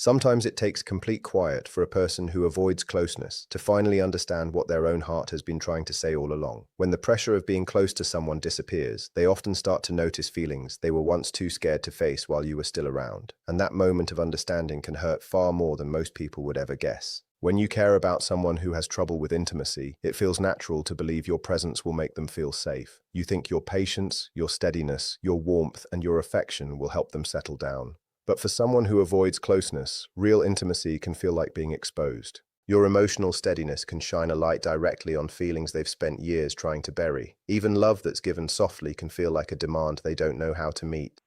Sometimes it takes complete quiet for a person who avoids closeness to finally understand what their own heart has been trying to say all along. When the pressure of being close to someone disappears, they often start to notice feelings they were once too scared to face while you were still around. And that moment of understanding can hurt far more than most people would ever guess. When you care about someone who has trouble with intimacy, it feels natural to believe your presence will make them feel safe. You think your patience, your steadiness, your warmth, and your affection will help them settle down. But for someone who avoids closeness, real intimacy can feel like being exposed. Your emotional steadiness can shine a light directly on feelings they've spent years trying to bury. Even love that's given softly can feel like a demand they don't know how to meet.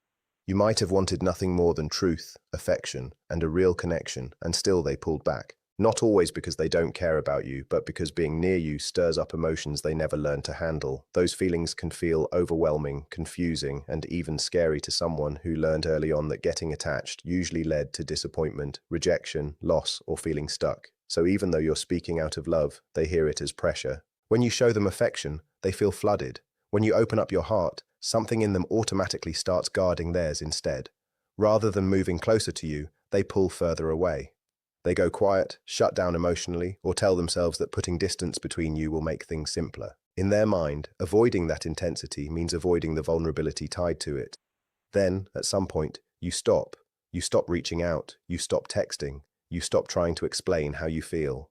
You might have wanted nothing more than truth, affection, and a real connection, and still they pulled back. Not always because they don't care about you, but because being near you stirs up emotions they never learned to handle. Those feelings can feel overwhelming, confusing, and even scary to someone who learned early on that getting attached usually led to disappointment, rejection, loss, or feeling stuck. So even though you're speaking out of love, they hear it as pressure. When you show them affection, they feel flooded. When you open up your heart, something in them automatically starts guarding theirs instead. Rather than moving closer to you, they pull further away. They go quiet, shut down emotionally, or tell themselves that putting distance between you will make things simpler. In their mind, avoiding that intensity means avoiding the vulnerability tied to it. Then, at some point, you stop. You stop reaching out. You stop texting. You stop trying to explain how you feel.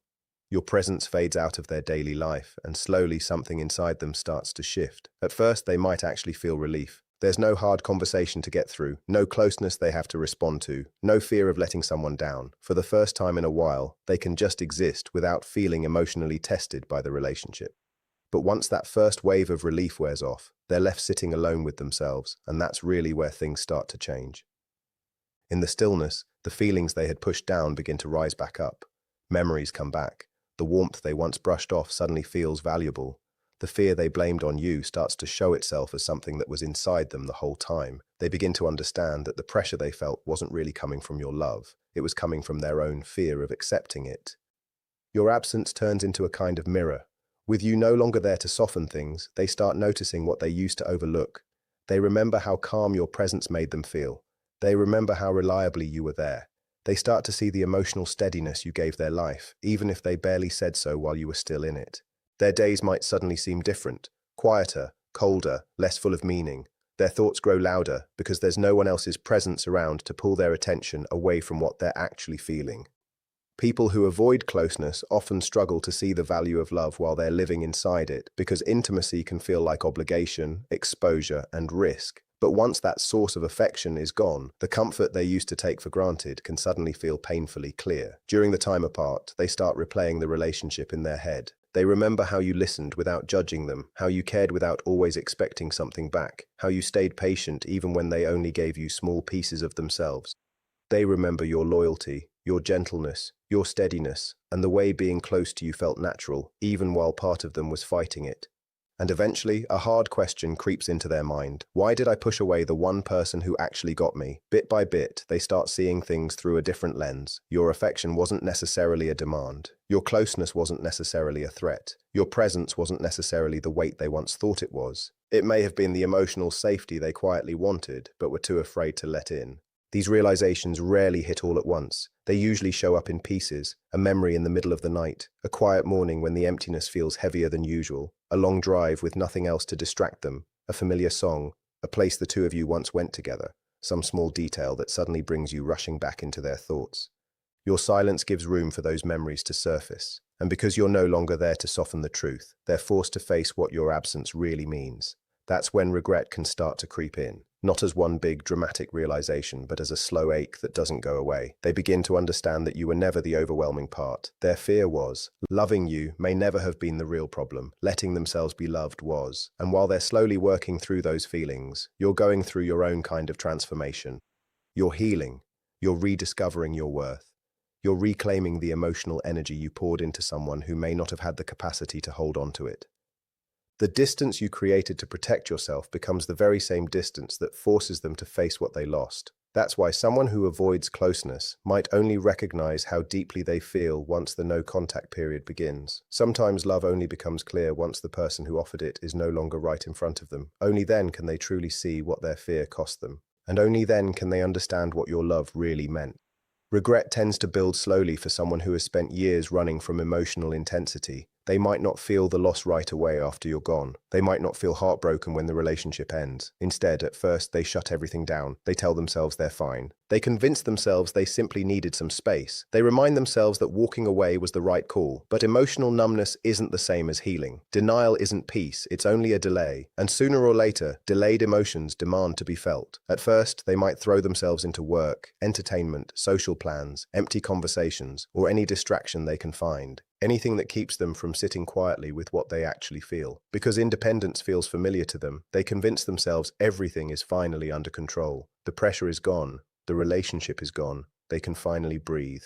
Your presence fades out of their daily life, and slowly something inside them starts to shift. At first, they might actually feel relief. There's no hard conversation to get through, no closeness they have to respond to, no fear of letting someone down. For the first time in a while, they can just exist without feeling emotionally tested by the relationship. But once that first wave of relief wears off, they're left sitting alone with themselves, and that's really where things start to change. In the stillness, the feelings they had pushed down begin to rise back up. Memories come back. The warmth they once brushed off suddenly feels valuable. The fear they blamed on you starts to show itself as something that was inside them the whole time. They begin to understand that the pressure they felt wasn't really coming from your love. It was coming from their own fear of accepting it. Your absence turns into a kind of mirror. With you no longer there to soften things, they start noticing what they used to overlook. They remember how calm your presence made them feel. They remember how reliably you were there. They start to see the emotional steadiness you gave their life, even if they barely said so while you were still in it. Their days might suddenly seem different, quieter, colder, less full of meaning. Their thoughts grow louder because there's no one else's presence around to pull their attention away from what they're actually feeling. People who avoid closeness often struggle to see the value of love while they're living inside it because intimacy can feel like obligation, exposure, and risk. But once that source of affection is gone, the comfort they used to take for granted can suddenly feel painfully clear. During the time apart, they start replaying the relationship in their head. They remember how you listened without judging them, how you cared without always expecting something back, how you stayed patient even when they only gave you small pieces of themselves. They remember your loyalty, your gentleness, your steadiness, and the way being close to you felt natural, even while part of them was fighting it. And eventually, a hard question creeps into their mind. Why did I push away the one person who actually got me? Bit by bit, they start seeing things through a different lens. Your affection wasn't necessarily a demand. Your closeness wasn't necessarily a threat. Your presence wasn't necessarily the weight they once thought it was. It may have been the emotional safety they quietly wanted, but were too afraid to let in. These realizations rarely hit all at once. They usually show up in pieces, a memory in the middle of the night, a quiet morning when the emptiness feels heavier than usual, a long drive with nothing else to distract them, a familiar song, a place the two of you once went together, some small detail that suddenly brings you rushing back into their thoughts. Your silence gives room for those memories to surface, and because you're no longer there to soften the truth, they're forced to face what your absence really means. That's when regret can start to creep in. Not as one big dramatic realization, but as a slow ache that doesn't go away. They begin to understand that you were never the overwhelming part. Their fear was, loving you may never have been the real problem. Letting themselves be loved was. And while they're slowly working through those feelings, you're going through your own kind of transformation. You're healing. You're rediscovering your worth. You're reclaiming the emotional energy you poured into someone who may not have had the capacity to hold on to it. The distance you created to protect yourself becomes the very same distance that forces them to face what they lost. That's why someone who avoids closeness might only recognize how deeply they feel once the no-contact period begins. Sometimes love only becomes clear once the person who offered it is no longer right in front of them. Only then can they truly see what their fear cost them. And only then can they understand what your love really meant. Regret tends to build slowly for someone who has spent years running from emotional intensity. They might not feel the loss right away after you're gone. They might not feel heartbroken when the relationship ends. Instead, at first, they shut everything down. They tell themselves they're fine. They convince themselves they simply needed some space. They remind themselves that walking away was the right call. But emotional numbness isn't the same as healing. Denial isn't peace, it's only a delay. And sooner or later, delayed emotions demand to be felt. At first, they might throw themselves into work, entertainment, social plans, empty conversations, or any distraction they can find. Anything that keeps them from sitting quietly with what they actually feel. Because independence feels familiar to them, they convince themselves everything is finally under control. The pressure is gone. The relationship is gone. They can finally breathe.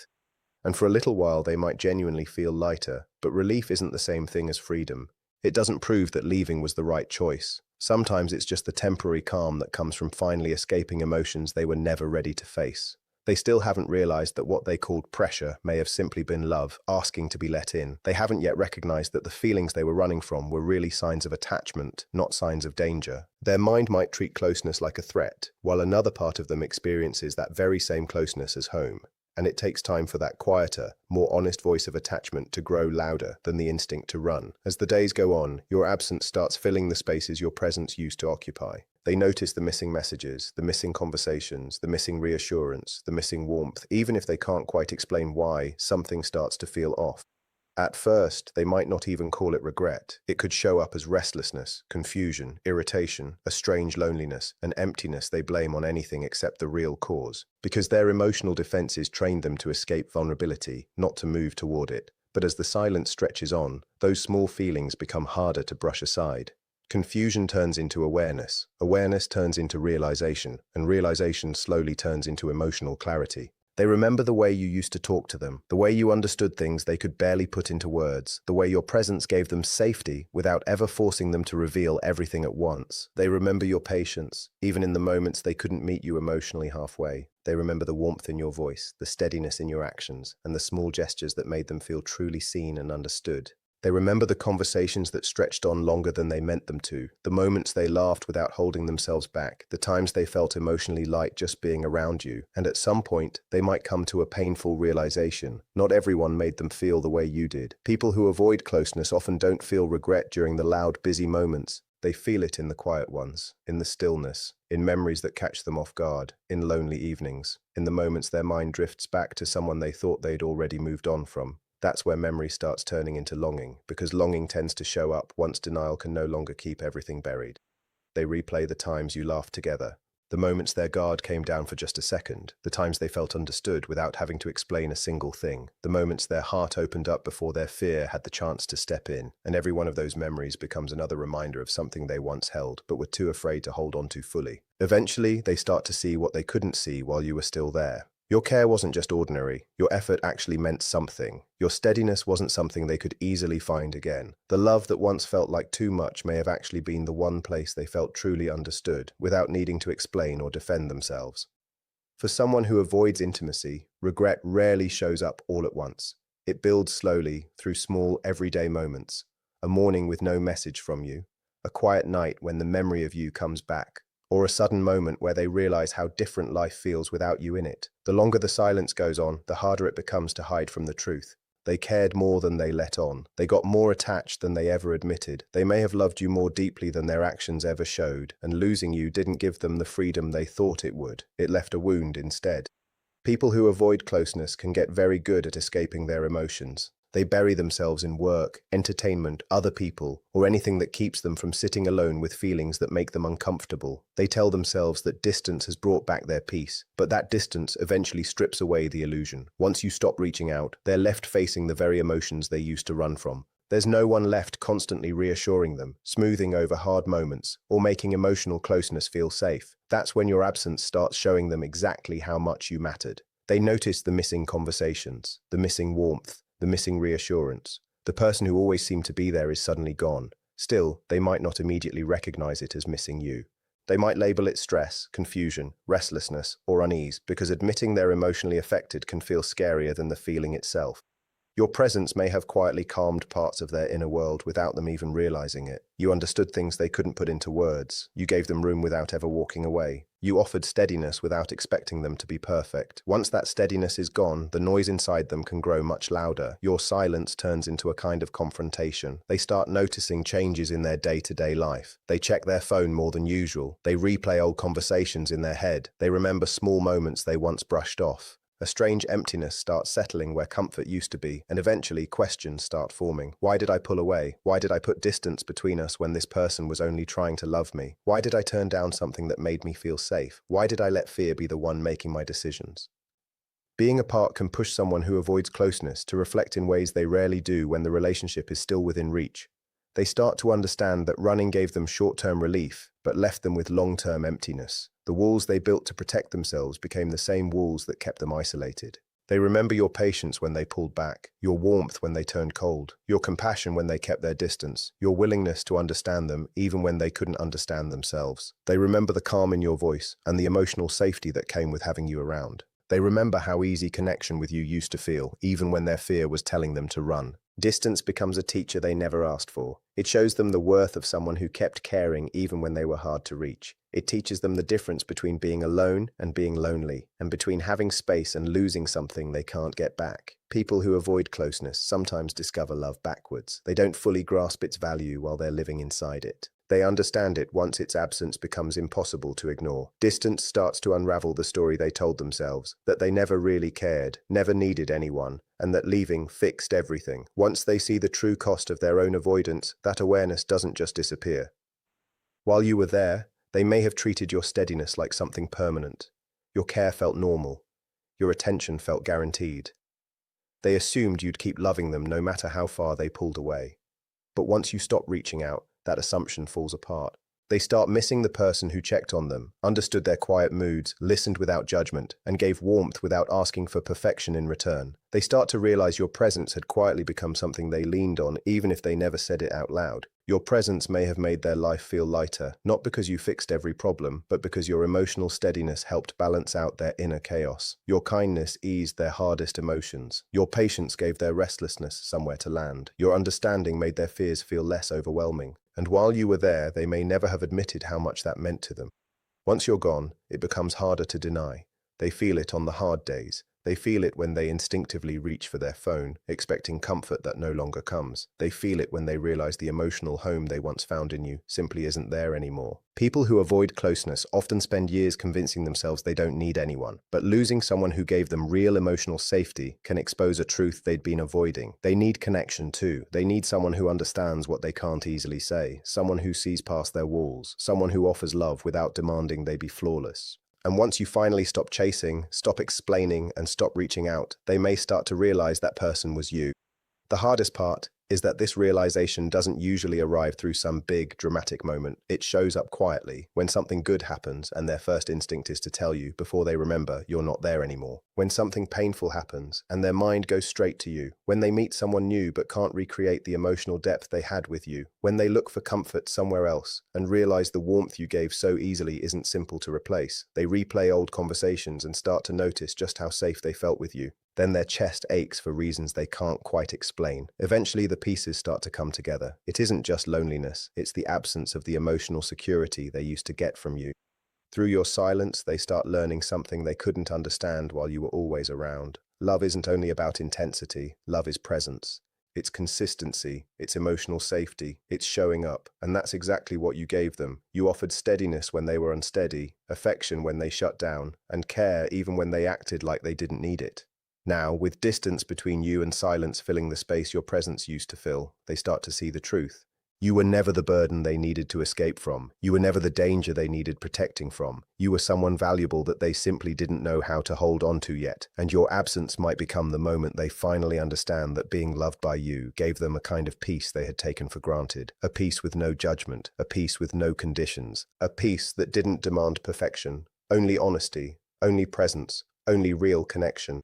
And for a little while, they might genuinely feel lighter. But relief isn't the same thing as freedom. It doesn't prove that leaving was the right choice. Sometimes it's just the temporary calm that comes from finally escaping emotions they were never ready to face. They still haven't realized that what they called pressure may have simply been love, asking to be let in. They haven't yet recognized that the feelings they were running from were really signs of attachment, not signs of danger. Their mind might treat closeness like a threat, while another part of them experiences that very same closeness as home. And it takes time for that quieter, more honest voice of attachment to grow louder than the instinct to run. As the days go on, your absence starts filling the spaces your presence used to occupy. They notice the missing messages, the missing conversations, the missing reassurance, the missing warmth. Even if they can't quite explain why, something starts to feel off. At first, they might not even call it regret. It could show up as restlessness, confusion, irritation, a strange loneliness, an emptiness they blame on anything except the real cause. Because their emotional defenses trained them to escape vulnerability, not to move toward it. But as the silence stretches on, those small feelings become harder to brush aside. Confusion turns into awareness. Awareness turns into realization, and realization slowly turns into emotional clarity. They remember the way you used to talk to them, the way you understood things they could barely put into words, the way your presence gave them safety without ever forcing them to reveal everything at once. They remember your patience, even in the moments they couldn't meet you emotionally halfway. They remember the warmth in your voice, the steadiness in your actions, and the small gestures that made them feel truly seen and understood. They remember the conversations that stretched on longer than they meant them to, the moments they laughed without holding themselves back, the times they felt emotionally light just being around you, and at some point, they might come to a painful realization. Not everyone made them feel the way you did. People who avoid closeness often don't feel regret during the loud, busy moments. They feel it in the quiet ones, in the stillness, in memories that catch them off guard, in lonely evenings, in the moments their mind drifts back to someone they thought they'd already moved on from. That's where memory starts turning into longing, because longing tends to show up once denial can no longer keep everything buried. They replay the times you laughed together, the moments their guard came down for just a second, the times they felt understood without having to explain a single thing, the moments their heart opened up before their fear had the chance to step in, and every one of those memories becomes another reminder of something they once held but were too afraid to hold on to fully. Eventually, they start to see what they couldn't see while you were still there. Your care wasn't just ordinary. Your effort actually meant something. Your steadiness wasn't something they could easily find again. The love that once felt like too much may have actually been the one place they felt truly understood, without needing to explain or defend themselves. For someone who avoids intimacy, regret rarely shows up all at once. It builds slowly, through small, everyday moments. A morning with no message from you. A quiet night when the memory of you comes back. Or a sudden moment where they realize how different life feels without you in it. The longer the silence goes on, the harder it becomes to hide from the truth. They cared more than they let on. They got more attached than they ever admitted. They may have loved you more deeply than their actions ever showed, and losing you didn't give them the freedom they thought it would. It left a wound instead. People who avoid closeness can get very good at escaping their emotions. They bury themselves in work, entertainment, other people, or anything that keeps them from sitting alone with feelings that make them uncomfortable. They tell themselves that distance has brought back their peace, but that distance eventually strips away the illusion. Once you stop reaching out, they're left facing the very emotions they used to run from. There's no one left constantly reassuring them, smoothing over hard moments, or making emotional closeness feel safe. That's when your absence starts showing them exactly how much you mattered. They notice the missing conversations, the missing warmth, the missing reassurance. The person who always seemed to be there is suddenly gone. Still, they might not immediately recognize it as missing you. They might label it stress, confusion, restlessness, or unease, because admitting they're emotionally affected can feel scarier than the feeling itself. Your presence may have quietly calmed parts of their inner world without them even realizing it. You understood things they couldn't put into words. You gave them room without ever walking away. You offered steadiness without expecting them to be perfect. Once that steadiness is gone, the noise inside them can grow much louder. Your silence turns into a kind of confrontation. They start noticing changes in their day-to-day life. They check their phone more than usual. They replay old conversations in their head. They remember small moments they once brushed off. A strange emptiness starts settling where comfort used to be, and eventually questions start forming. Why did I pull away? Why did I put distance between us when this person was only trying to love me? Why did I turn down something that made me feel safe? Why did I let fear be the one making my decisions? Being apart can push someone who avoids closeness to reflect in ways they rarely do when the relationship is still within reach. They start to understand that running gave them short-term relief, but left them with long-term emptiness. The walls they built to protect themselves became the same walls that kept them isolated. They remember your patience when they pulled back, your warmth when they turned cold, your compassion when they kept their distance, your willingness to understand them even when they couldn't understand themselves. They remember the calm in your voice and the emotional safety that came with having you around. They remember how easy connection with you used to feel, even when their fear was telling them to run. Distance becomes a teacher they never asked for. It shows them the worth of someone who kept caring even when they were hard to reach. It teaches them the difference between being alone and being lonely, and between having space and losing something they can't get back. People who avoid closeness sometimes discover love backwards. They don't fully grasp its value while they're living inside it. They understand it once its absence becomes impossible to ignore. Distance starts to unravel the story they told themselves, that they never really cared, never needed anyone, and that leaving fixed everything. Once they see the true cost of their own avoidance, that awareness doesn't just disappear. While you were there, they may have treated your steadiness like something permanent. Your care felt normal. Your attention felt guaranteed. They assumed you'd keep loving them no matter how far they pulled away. But once you stop reaching out, that assumption falls apart. They start missing the person who checked on them, understood their quiet moods, listened without judgment, and gave warmth without asking for perfection in return. They start to realize your presence had quietly become something they leaned on, even if they never said it out loud. Your presence may have made their life feel lighter, not because you fixed every problem, but because your emotional steadiness helped balance out their inner chaos. Your kindness eased their hardest emotions. Your patience gave their restlessness somewhere to land. Your understanding made their fears feel less overwhelming. And while you were there, they may never have admitted how much that meant to them. Once you're gone, it becomes harder to deny. They feel it on the hard days. They feel it when they instinctively reach for their phone, expecting comfort that no longer comes. They feel it when they realize the emotional home they once found in you simply isn't there anymore. People who avoid closeness often spend years convincing themselves they don't need anyone, but losing someone who gave them real emotional safety can expose a truth they'd been avoiding. They need connection too. They need someone who understands what they can't easily say, someone who sees past their walls, someone who offers love without demanding they be flawless. And once you finally stop chasing, stop explaining, and stop reaching out, they may start to realize that person was you. The hardest part is that this realization doesn't usually arrive through some big, dramatic moment. It shows up quietly, when something good happens and their first instinct is to tell you before they remember you're not there anymore. When something painful happens and their mind goes straight to you. When they meet someone new but can't recreate the emotional depth they had with you. When they look for comfort somewhere else and realize the warmth you gave so easily isn't simple to replace. They replay old conversations and start to notice just how safe they felt with you. Then their chest aches for reasons they can't quite explain. Eventually, the pieces start to come together. It isn't just loneliness, it's the absence of the emotional security they used to get from you. Through your silence, they start learning something they couldn't understand while you were always around. Love isn't only about intensity, love is presence. It's consistency, it's emotional safety, it's showing up, and that's exactly what you gave them. You offered steadiness when they were unsteady, affection when they shut down, and care even when they acted like they didn't need it. Now, with distance between you and silence filling the space your presence used to fill, they start to see the truth. You were never the burden they needed to escape from. You were never the danger they needed protecting from. You were someone valuable that they simply didn't know how to hold on to yet, and your absence might become the moment they finally understand that being loved by you gave them a kind of peace they had taken for granted. A peace with no judgment, a peace with no conditions, a peace that didn't demand perfection, only honesty, only presence, only real connection.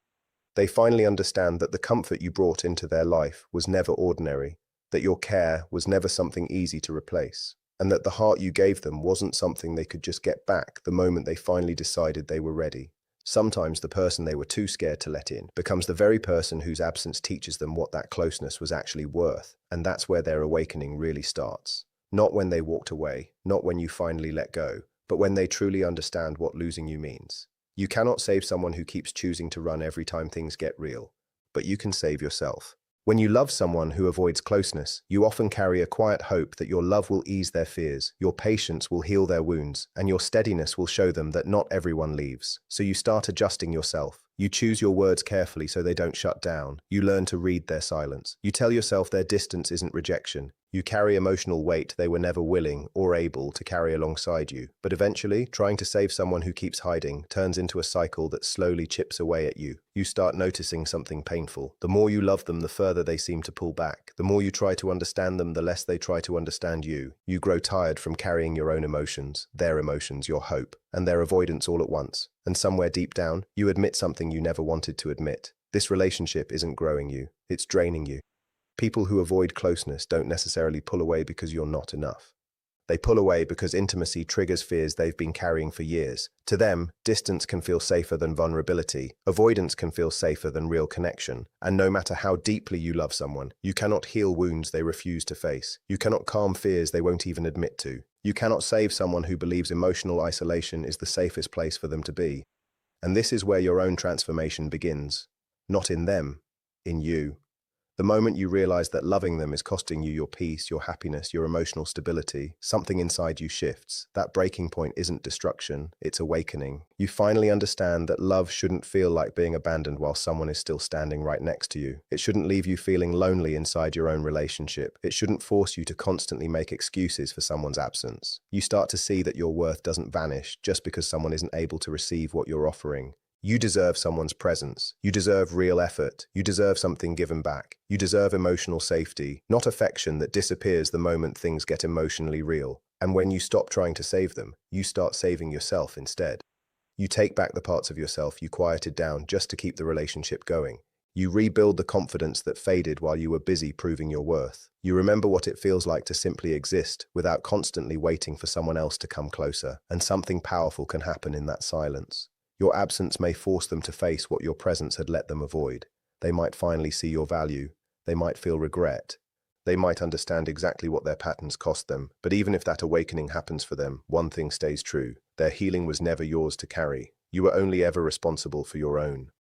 They finally understand that the comfort you brought into their life was never ordinary, that your care was never something easy to replace, and that the heart you gave them wasn't something they could just get back the moment they finally decided they were ready. Sometimes the person they were too scared to let in becomes the very person whose absence teaches them what that closeness was actually worth, and that's where their awakening really starts. Not when they walked away, not when you finally let go, but when they truly understand what losing you means. You cannot save someone who keeps choosing to run every time things get real, but you can save yourself. When you love someone who avoids closeness, you often carry a quiet hope that your love will ease their fears, your patience will heal their wounds, and your steadiness will show them that not everyone leaves. So you start adjusting yourself. You choose your words carefully so they don't shut down. You learn to read their silence. You tell yourself their distance isn't rejection. You carry emotional weight they were never willing or able to carry alongside you. But eventually, trying to save someone who keeps hiding turns into a cycle that slowly chips away at you. You start noticing something painful. The more you love them, the further they seem to pull back. The more you try to understand them, the less they try to understand you. You grow tired from carrying your own emotions, their emotions, your hope, and their avoidance all at once. And somewhere deep down, you admit something you never wanted to admit. This relationship isn't growing you, it's draining you. People who avoid closeness don't necessarily pull away because you're not enough. They pull away because intimacy triggers fears they've been carrying for years. To them, distance can feel safer than vulnerability. Avoidance can feel safer than real connection. And no matter how deeply you love someone, you cannot heal wounds they refuse to face. You cannot calm fears they won't even admit to. You cannot save someone who believes emotional isolation is the safest place for them to be. And this is where your own transformation begins. Not in them, in you. The moment you realize that loving them is costing you your peace, your happiness, your emotional stability, something inside you shifts. That breaking point isn't destruction, it's awakening. You finally understand that love shouldn't feel like being abandoned while someone is still standing right next to you. It shouldn't leave you feeling lonely inside your own relationship. It shouldn't force you to constantly make excuses for someone's absence. You start to see that your worth doesn't vanish just because someone isn't able to receive what you're offering. You deserve someone's presence. You deserve real effort. You deserve something given back. You deserve emotional safety, not affection that disappears the moment things get emotionally real. And when you stop trying to save them, you start saving yourself instead. You take back the parts of yourself you quieted down just to keep the relationship going. You rebuild the confidence that faded while you were busy proving your worth. You remember what it feels like to simply exist without constantly waiting for someone else to come closer. And something powerful can happen in that silence. Your absence may force them to face what your presence had let them avoid. They might finally see your value. They might feel regret. They might understand exactly what their patterns cost them. But even if that awakening happens for them, one thing stays true. Their healing was never yours to carry. You were only ever responsible for your own.